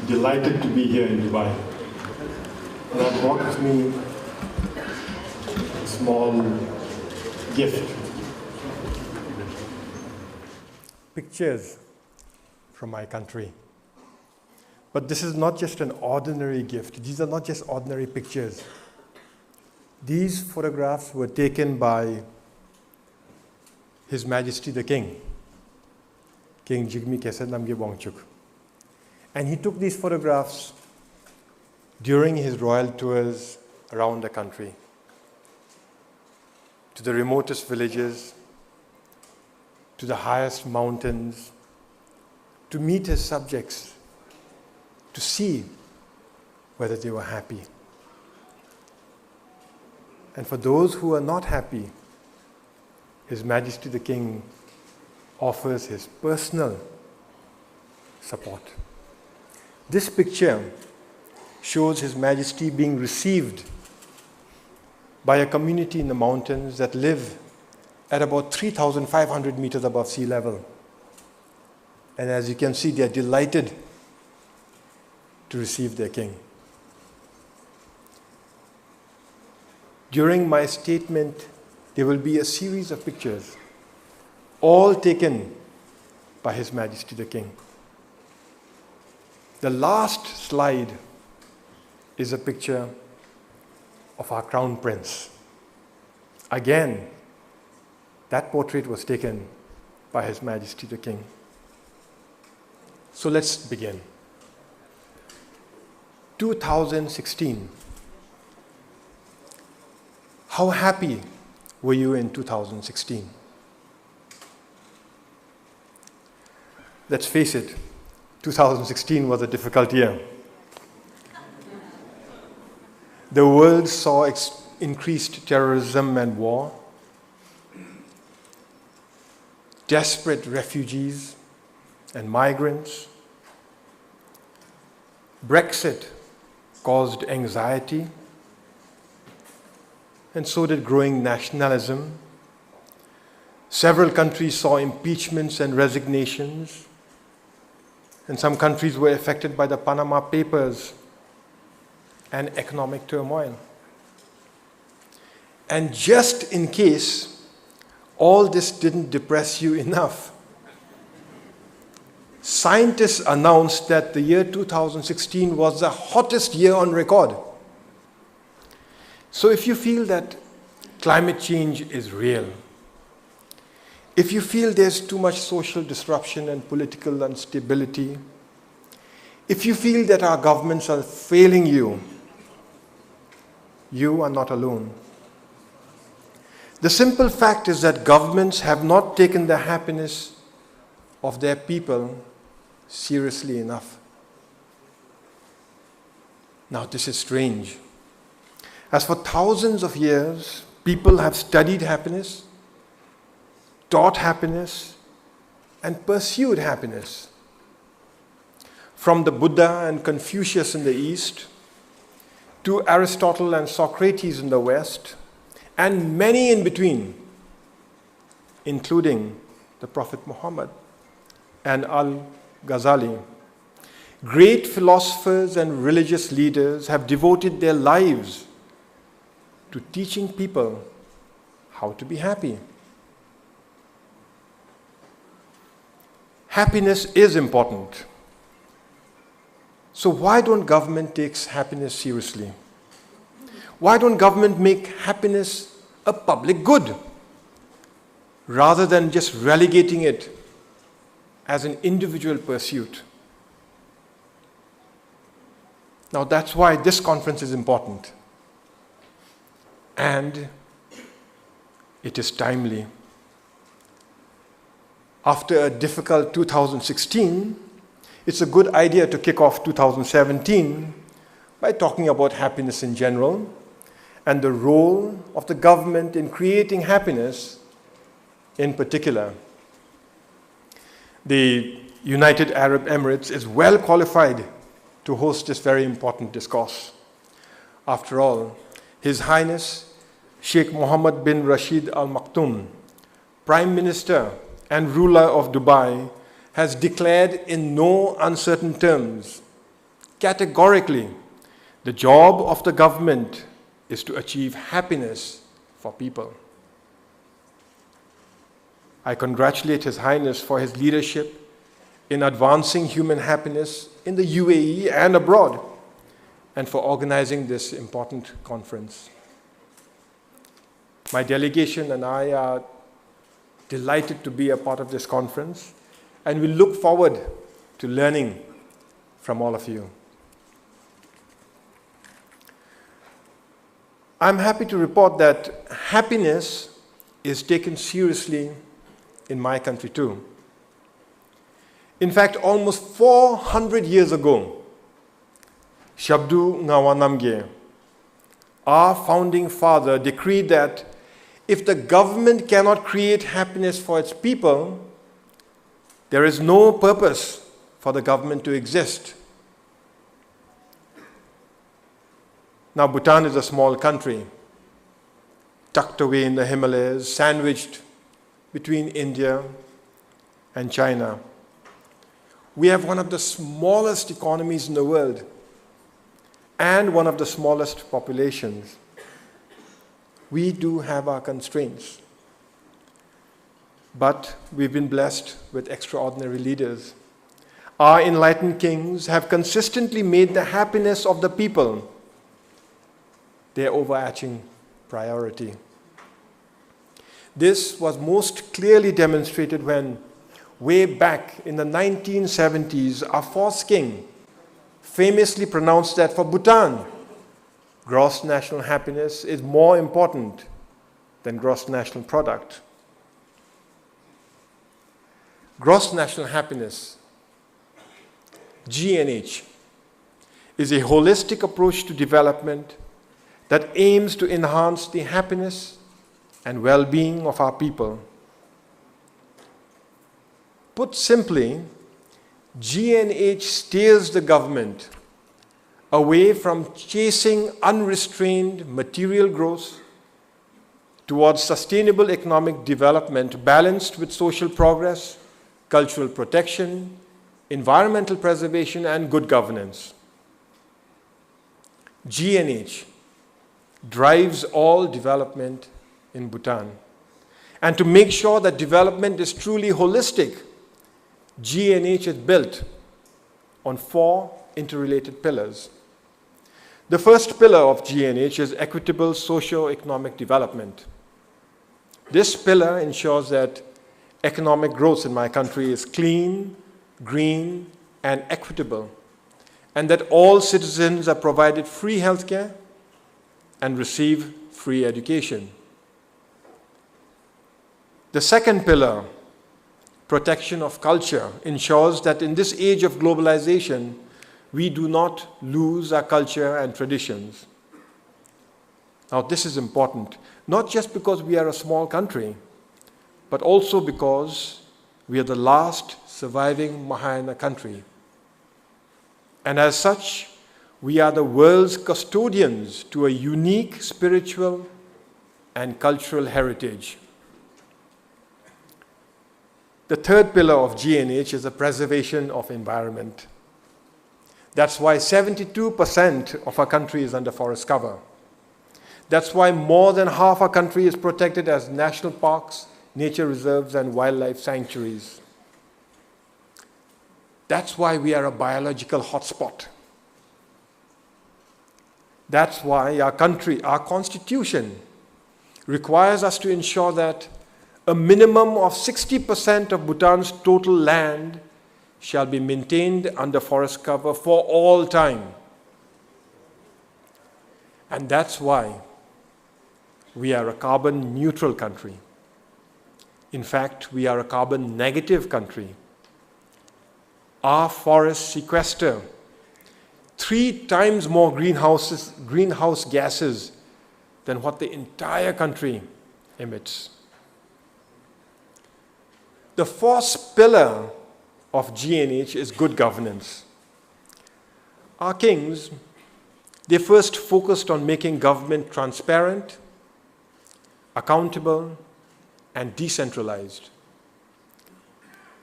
delighted to be here in Dubai. And I brought with me a small gift. Pictures from my country. But this is not just an ordinary gift. These are not just ordinary pictures. These photographs were taken by His Majesty the King, King Gnh Commission. And he took these photographs during his royal tours around the country, to the remotest villages, to the highest mountains, to meet his subjects, to see whether they were happy. And for those who are not happy, His Majesty the King offers his personal support. This picture shows His Majesty being received by a community in the mountains that live at about 3,500 meters above sea level. And as you can see, they are delighted to receive their king. During my statement, there will be a series of pictures, all taken by His Majesty the King. The last slide is a picture of our Crown Prince. Again, that portrait was taken by His Majesty the King. So let's begin. 2016. How happy were you in 2016? Let's face it, 2016 was a difficult year. The world saw increased terrorism and war, desperate refugees and migrants. Brexit caused anxiety, and so did growing nationalism. Several countries saw impeachments and resignations, and some countries were affected by the Panama Papers and economic turmoil. And just in case all this didn't depress you enough, scientists announced that the year 2016 was the hottest year on record. So if you feel that climate change is real, if you feel there's too much social disruption and political instability, if you feel that our governments are failing you, you are not alone. The simple fact is that governments have not taken the happiness of their people seriously enough. Now, this is strange. As for thousands of years, people have studied happiness, taught happiness, and pursued happiness. From the Buddha and Confucius in the East, to Aristotle and Socrates in the West, and many in between, including the Prophet Muhammad and Al-Ghazali. Great philosophers and religious leaders have devoted their lives to teaching people how to be happy. Happiness is important. So why don't government take happiness seriously? Why don't government make happiness a public good rather than just relegating it as an individual pursuit? Now that's why this conference is important. And it is timely. After a difficult 2016, it's a good idea to kick off 2017 by talking about happiness in general and the role of the government in creating happiness in particular. The United Arab Emirates is well qualified to host this very important discourse. After all, His Highness Sheikh Mohammed bin Rashid Al Maktoum, Prime Minister and ruler of Dubai, has declared in no uncertain terms categorically, the job of the government is to achieve happiness for people. I congratulate His Highness for his leadership in advancing human happiness in the UAE and abroad, and for organizing this important conference. My delegation and I are delighted to be a part of this conference, and we look forward to learning from all of you. I'm happy to report that happiness is taken seriously in my country too. In fact, almost 400 years ago, Shabdu Ngawanamge, our founding father, decreed that if the government cannot create happiness for its people, there is no purpose for the government to exist. Now, Bhutan is a small country, tucked away in the Himalayas, sandwiched between India and China. We have one of the smallest economies in the world and one of the smallest populations. We do have our constraints, but we've been blessed with extraordinary leaders. Our enlightened kings have consistently made the happiness of the people their overarching priority. This was most clearly demonstrated when, way back in the 1970s, our fourth king famously pronounced that for Bhutan, gross national happiness is more important than gross national product. Gross national happiness, GNH, is a holistic approach to development that aims to enhance the happiness and well-being of our people. Put simply, GNH steers the government away from chasing unrestrained material growth towards sustainable economic development balanced with social progress, cultural protection, environmental preservation, and good governance. GNH drives all development in Bhutan. And to make sure that development is truly holistic, GNH is built on 4 interrelated pillars. The first pillar of GNH is equitable socio-economic development. This pillar ensures that economic growth in my country is clean, green, and equitable, and that all citizens are provided free healthcare and receive free education. The second pillar, protection of culture, ensures that in this age of globalization, we do not lose our culture and traditions. Now, this is important, not just because we are a small country, but also because we are the last surviving Mahayana country. And as such, we are the world's custodians to a unique spiritual and cultural heritage. The third pillar of GNH is the preservation of environment. That's why 72% of our country is under forest cover. That's why more than half our country is protected as national parks, nature reserves, and wildlife sanctuaries. That's why we are a biological hotspot. That's why our country, our constitution, requires us to ensure that a minimum of 60% of Bhutan's total land shall be maintained under forest cover for all time. And that's why we are a carbon neutral country. In fact, we are a carbon negative country. Our forests sequester 3 times more greenhouse gases than what the entire country emits. The fourth pillar of GNH is good governance. Our kings, they first focused on making government transparent, accountable, and decentralized.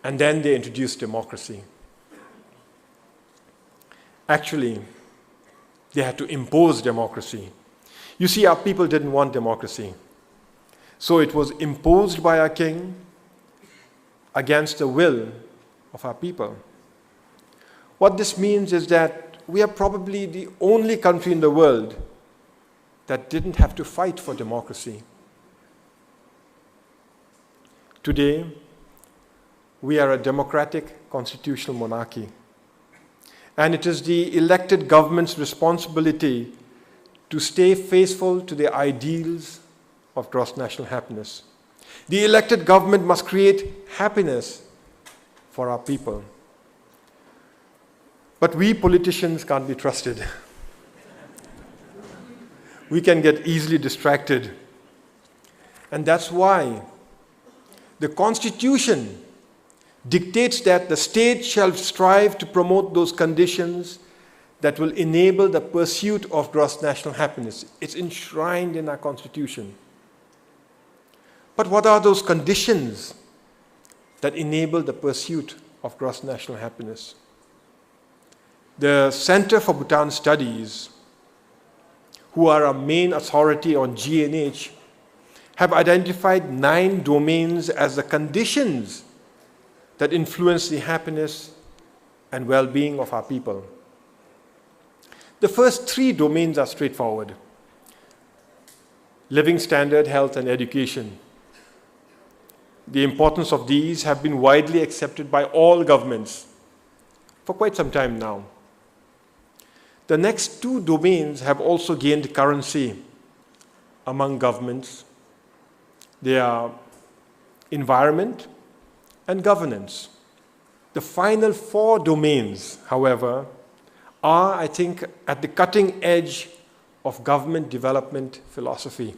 And then they introduced democracy. Actually, they had to impose democracy. You see, our people didn't want democracy. So it was imposed by our king against the will of our people. What this means is that we are probably the only country in the world that didn't have to fight for democracy. Today, we are a democratic constitutional monarchy. And it is the elected government's responsibility to stay faithful to the ideals of gross national happiness. The elected government must create happiness for our people. But we politicians can't be trusted. We can get easily distracted. And that's why the Constitution dictates that the state shall strive to promote those conditions that will enable the pursuit of gross national happiness. It's enshrined in our Constitution. But what are those conditions that enable the pursuit of gross national happiness? The Center for Bhutan Studies, who are our main authority on GNH, have identified 9 domains as the conditions that influence the happiness and well-being of our people. The first 3 domains are straightforward: living standard, health, and education. The importance of these have been widely accepted by all governments for quite some time now. The next 2 domains have also gained currency among governments. They are environment and governance. The final 4 domains, however, are, I think, at the cutting edge of government development philosophy.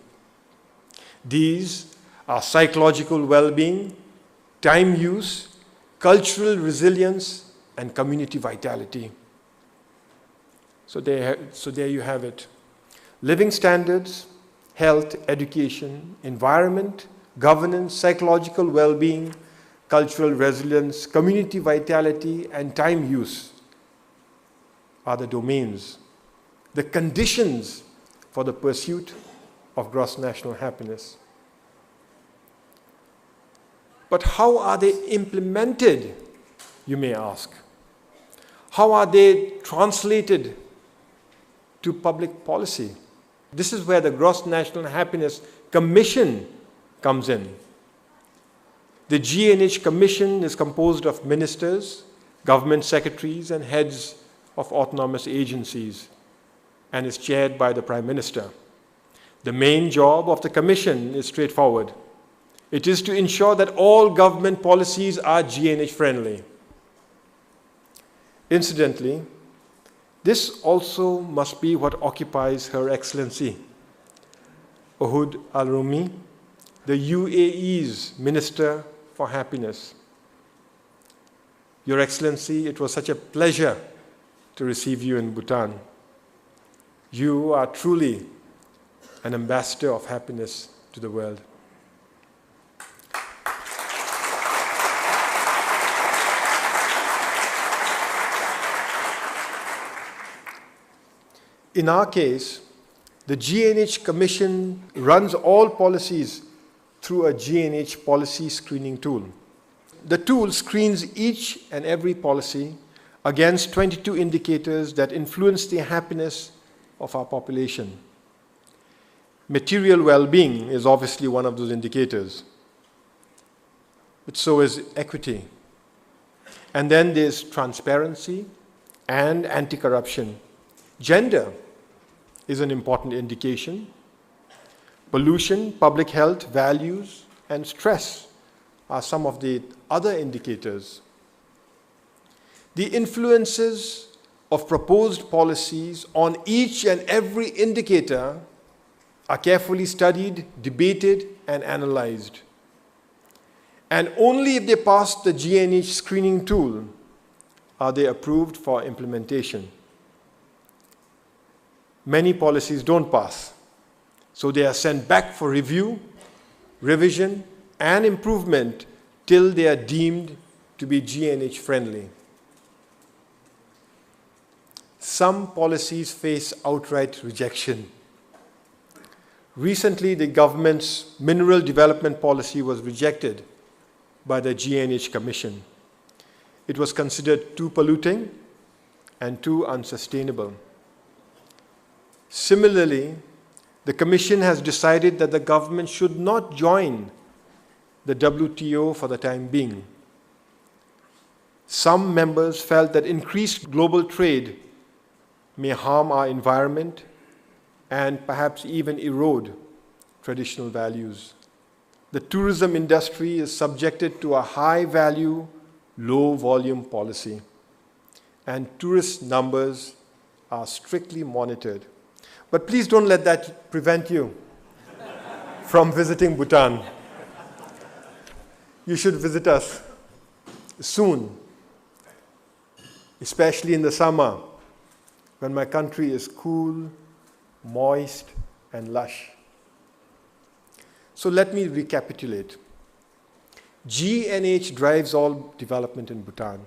These are psychological well-being, time use, cultural resilience, and community vitality. So there you have it. Living standards, health, education, environment, governance, psychological well-being, cultural resilience, community vitality, and time use are the domains, the conditions for the pursuit of gross national happiness. But how are they implemented, you may ask? How are they translated to public policy? This is where the Gross National Happiness Commission comes in. The Gnh Commission is composed of ministers, government secretaries, and heads of autonomous agencies, and is chaired by the Prime Minister. The main job of the Commission is straightforward. It is to ensure that all government policies are GNH friendly. Incidentally, this also must be what occupies Her Excellency Ohud Al-Rumi, the UAE's Minister for Happiness. Your Excellency, it was such a pleasure to receive you in Bhutan. You are truly an ambassador of happiness to the world. In our case, the Gnh Commission runs all policies through a Gnh policy screening tool. The tool screens each and every policy against 22 indicators that influence the happiness of our population. Material well-being is obviously one of those indicators, but so is equity. And then there's transparency and anti-corruption. Gender is an important indication. Pollution, public health, values, and stress are some of the other indicators. The influences of proposed policies on each and every indicator are carefully studied, debated, and analyzed. And only if they pass the Gnh screening tool are they approved for implementation. Many policies don't pass, so they are sent back for review, revision, and improvement till they are deemed to be Gnh friendly. some policies face outright rejection. Recently, the government's mineral development policy was rejected by the Gnh Commission. It was considered too polluting and too unsustainable. Similarly, the Commission has decided that the government should not join the WTO for the time being. Some members felt that increased global trade may harm our environment and perhaps even erode traditional values. The tourism industry is subjected to a high-value, low-volume policy, and tourist numbers are strictly monitored. But please don't let that prevent you from visiting Bhutan. You should visit us soon, especially in the summer, when my country is cool, moist, and lush. So let me recapitulate. Gnh drives all development in Bhutan.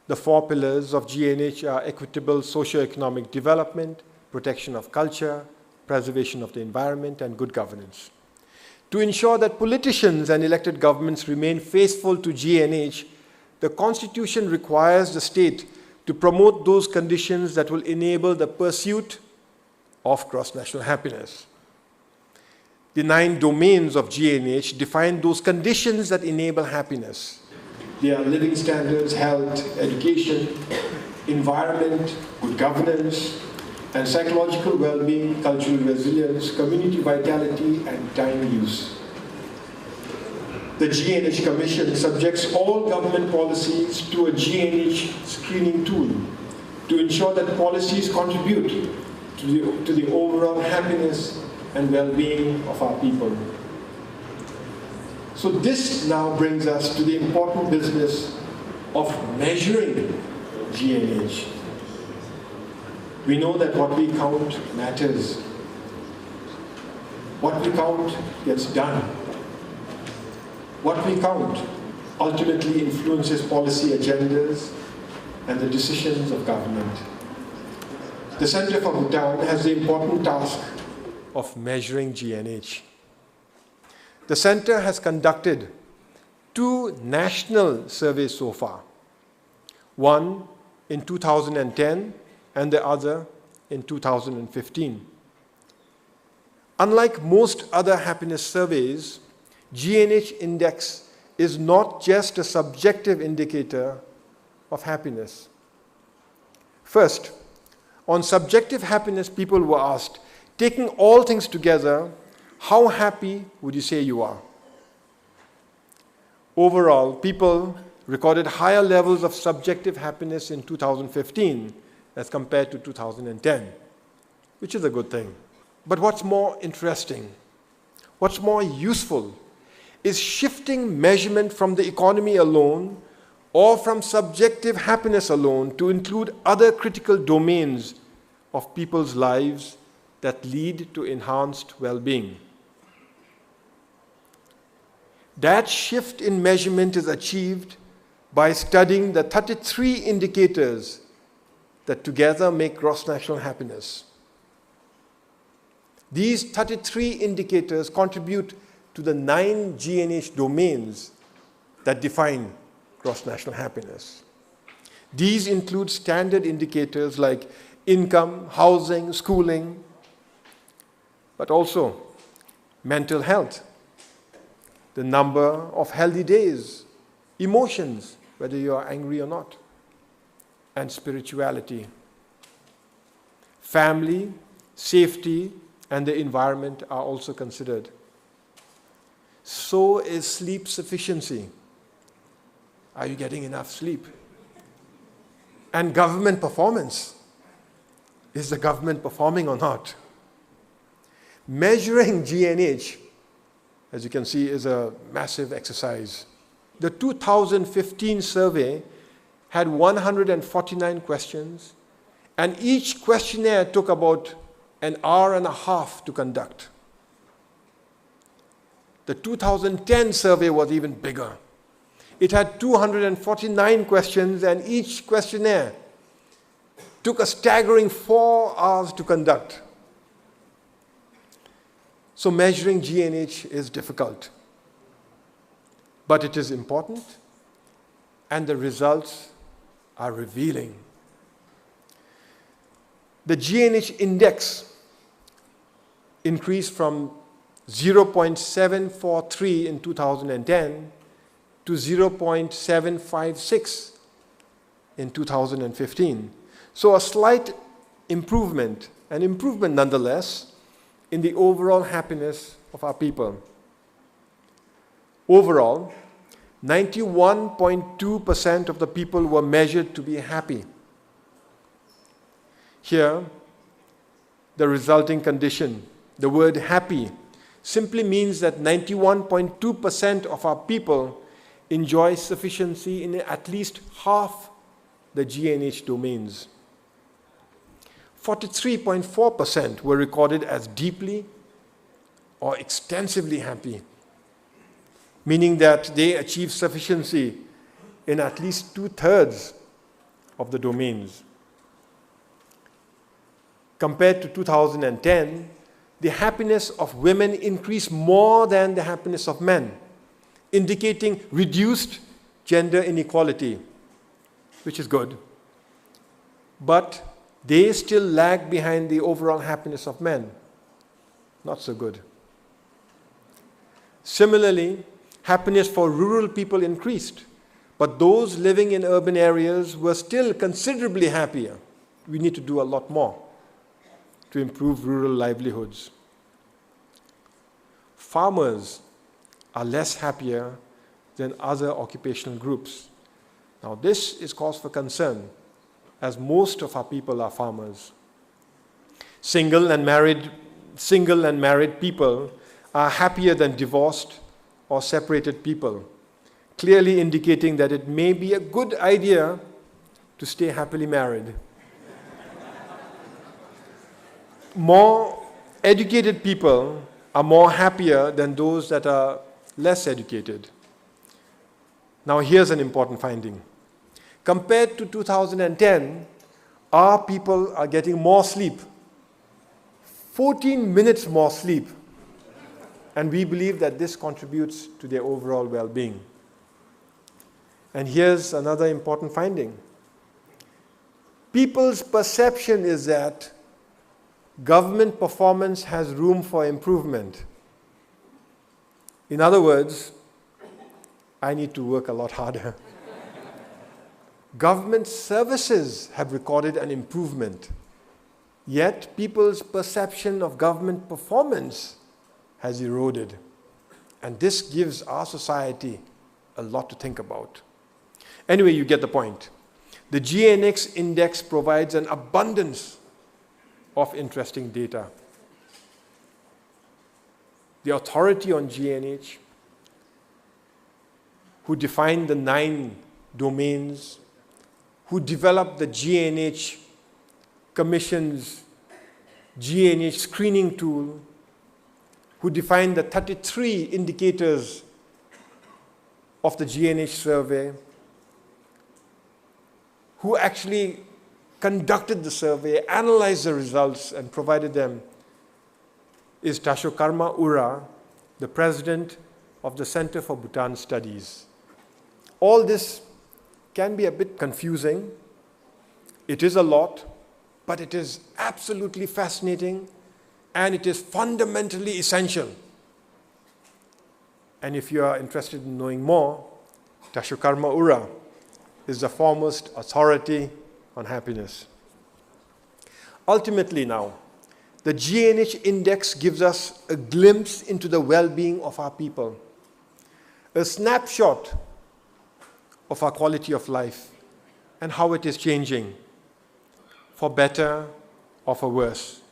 The four pillars of Gnh are equitable socio-economic development, protection of culture, preservation of the environment, and good governance. To ensure that politicians and elected governments remain faithful to Gnh, the Constitution requires the state to promote those conditions that will enable the pursuit of cross-national happiness. The 9 domains of Gnh define those conditions that enable happiness. They are living standards, health, education, environment, good governance, and psychological well-being, cultural resilience, community vitality, and time use. The Gnh Commission subjects all government policies to a Gnh screening tool to ensure that policies contribute to the overall happiness and well-being of our people. So this now brings us to the important business of measuring Gnh. We know that what we count matters. What we count gets done. What we count ultimately influences policy agendas and the decisions of government. The Center for Bhutan has the important task of measuring Gnh. The Center has conducted 2 national surveys so far, one in 2010 and the other in 2015. Unlike most other happiness surveys, Gnh index is not just a subjective indicator of happiness. First, on subjective happiness, people were asked, taking all things together, how happy would you say you are? Overall, people recorded higher levels of subjective happiness in 2015 as compared to 2010, which is a good thing. But what's more interesting, what's more useful, is shifting measurement from the economy alone or from subjective happiness alone to include other critical domains of people's lives that lead to enhanced well-being. That shift in measurement is achieved by studying the 33 indicators that together make gross national happiness. These 33 indicators contribute to the 9 Gnh domains that define gross national happiness. These include standard indicators like income, housing, schooling, but also mental health, the number of healthy days, emotions, whether you are angry or not, and spirituality. Family, safety, and the environment are also considered. So is sleep sufficiency. Are you getting enough sleep? And government performance. Is the government performing or not? Measuring Gnh, as you can see, is a massive exercise. The 2015 survey had 149 questions, and each questionnaire took about an hour and a half to conduct. The 2010 survey was even bigger. It had 249 questions, and each questionnaire took a staggering 4 hours to conduct. So measuring GNH is difficult, but it is important, and the results are revealing. The GNH index increased from 0.743 in 2010 to 0.756 in 2015. So a slight improvement, an improvement nonetheless, in the overall happiness of our people. Overall, 91.2% of the people were measured to be happy. Here, the resulting condition, the word happy, simply means that 91.2% of our people enjoy sufficiency in at least half the GNH domains. 43.4% were recorded as deeply or extensively happy, meaning that they achieve sufficiency in at least 2/3 of the domains. Compared to 2010, the happiness of women increased more than the happiness of men, indicating reduced gender inequality, which is good. But they still lag behind the overall happiness of men. Not so good. Similarly, happiness for rural people increased, but those living in urban areas were still considerably happier. We need to do a lot more to improve rural livelihoods. Farmers are less happier than other occupational groups. Now, this is cause for concern, as most of our people are farmers. Single and married people are happier than divorced or separated people, clearly indicating that it may be a good idea to stay happily married. More educated people are more happier than those that are less educated. Now, here's an important finding. Compared to 2010, our people are getting more sleep, 14 minutes more sleep, and we believe that this contributes to their overall well-being. And here's another important finding. People's perception is that government performance has room for improvement. In other words, I need to work a lot harder. Government services have recorded an improvement, yet people's perception of government performance has eroded. And this gives our society a lot to think about. Anyway, you get the point. The GNH index provides an abundance of interesting data. The authority on GNH, who defined the 9 domains, who developed the Gnh Commission's GNH screening tool, who defined the 33 indicators of the GNH survey, who actually conducted the survey, analyzed the results, and provided them, is Tashokarma Ura, the president of the Center for Bhutan Studies. All this can be a bit confusing. It is a lot, but it is absolutely fascinating, and it is fundamentally essential. And if you are interested in knowing more, Tashokarma Ura is the foremost authority on happiness. Ultimately now, the GNH index gives us a glimpse into the well-being of our people, a snapshot of our quality of life and how it is changing, for better or for worse.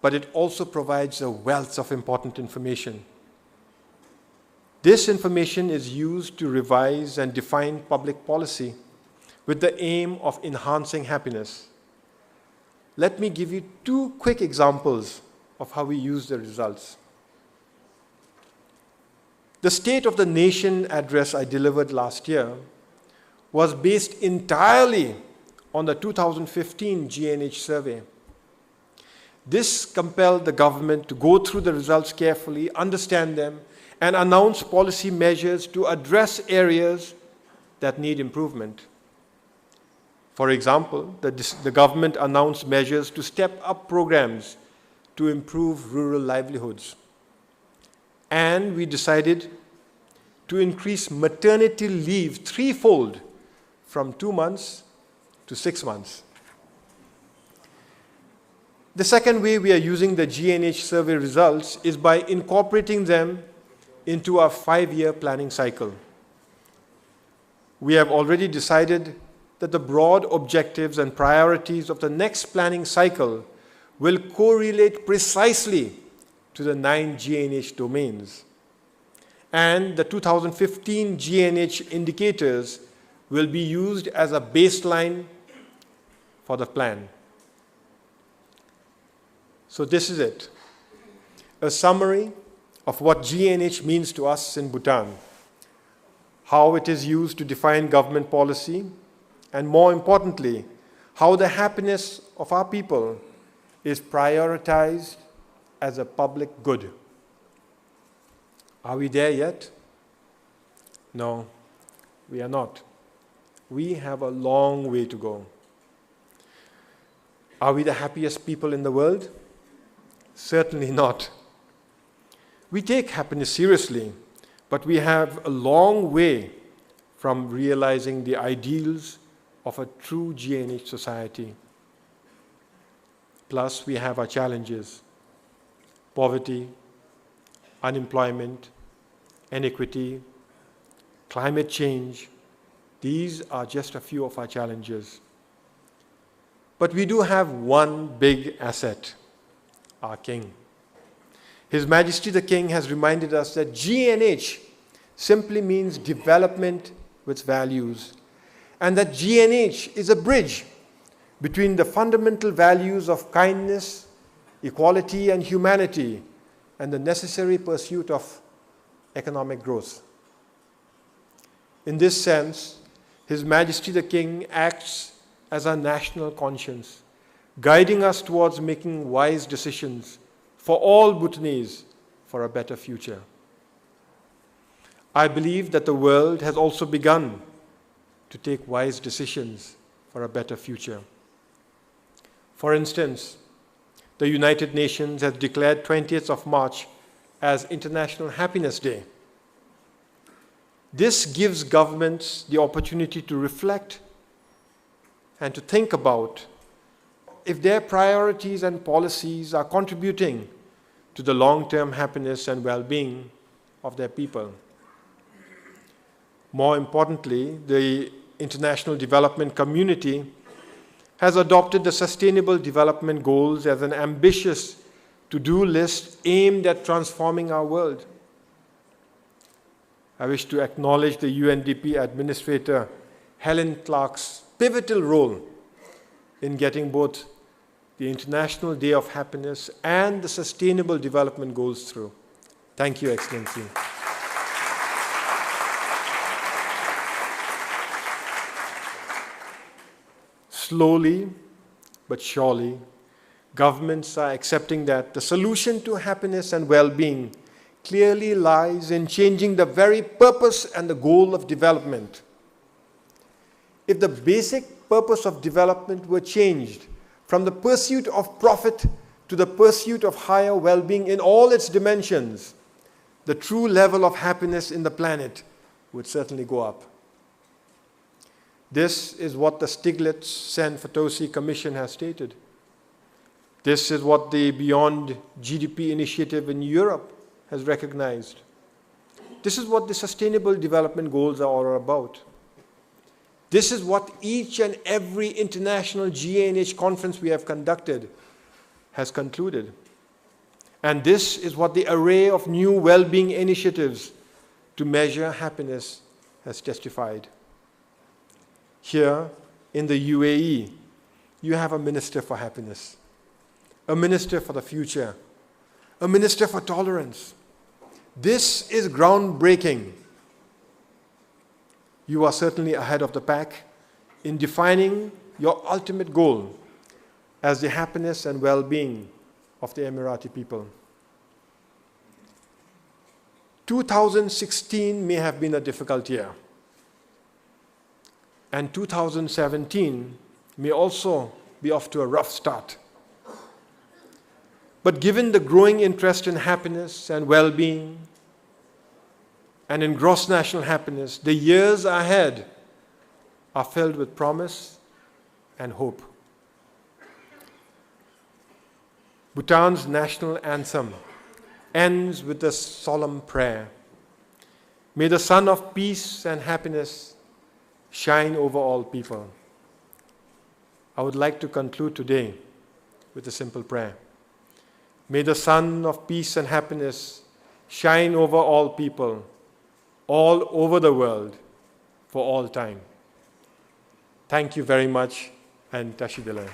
But it also provides a wealth of important information. This information is used to revise and define public policy with the aim of enhancing happiness. Let me give you 2 quick examples of how we use the results. The State of the Nation address I delivered last year was based entirely on the 2015 Gnh survey. This compelled the government to go through the results carefully, understand them, and announce policy measures to address areas that need improvement. For example, the government announced measures to step up programs to improve rural livelihoods. And we decided to increase maternity leave threefold from 2 months to 6 months. The second way we are using the Gnh survey results is by incorporating them into our 5-year planning cycle. We have already decided that the broad objectives and priorities of the next planning cycle will correlate precisely to the 9 Gnh domains. And the 2015 Gnh indicators will be used as a baseline for the plan. So this is it, a summary of what Gnh means to us in Bhutan, how it is used to define government policy, and more importantly, how the happiness of our people is prioritized as a public good. Are we there yet? No, we are not. We have a long way to go. Are we the happiest people in the world? Certainly not. We take happiness seriously, but we have a long way from realizing the ideals of a true Gnh society. Plus, we have our challenges: poverty, unemployment, inequity, climate change. These are just a few of our challenges. But we do have one big asset: our King. His Majesty the King has reminded us that Gnh simply means development with values, and that Gnh is a bridge between the fundamental values of kindness, equality, and humanity, and the necessary pursuit of economic growth. In this sense, His Majesty the King acts as our national conscience, guiding us towards making wise decisions for all Bhutanese for a better future. I believe that the world has also begun to take wise decisions for a better future. For instance, the United Nations has declared 20th of March as International Happiness Day. This gives governments the opportunity to reflect and to think about if their priorities and policies are contributing to the long-term happiness and well-being of their people. More importantly, the international development community has adopted the Sustainable Development Goals as an ambitious to-do list aimed at transforming our world. I wish to acknowledge the UNDP Administrator Helen Clark's pivotal role in getting both the International Day of Happiness and the Sustainable Development Goals through. Thank you, Excellency. Slowly but surely, governments are accepting that the solution to happiness and well-being clearly lies in changing the very purpose and the goal of development. If the basic purpose of development were changed from the pursuit of profit to the pursuit of higher well-being in all its dimensions, the true level of happiness in the planet would certainly go up. This is what the Stiglitz-Sen-Fatosi Commission has stated. This is what the Beyond GDP initiative in Europe has recognized. This is what the Sustainable Development Goals are all about. This is what each and every international Gnh conference we have conducted has concluded. And this is what the array of new well-being initiatives to measure happiness has testified. Here in the UAE, you have a Minister for Happiness, a Minister for the Future, a Minister for Tolerance. This is groundbreaking. You are certainly ahead of the pack in defining your ultimate goal as the happiness and well-being of the Emirati people. 2016 may have been a difficult year, and 2017 may also be off to a rough start. But given the growing interest in happiness and well-being and in gross national happiness, the years ahead are filled with promise and hope. Bhutan's national anthem ends with a solemn prayer. May the sun of peace and happiness shine over all people. I would like to conclude today with a simple prayer. May the sun of peace and happiness shine over all people, all over the world, for all time. Thank you very much, and Tashidele.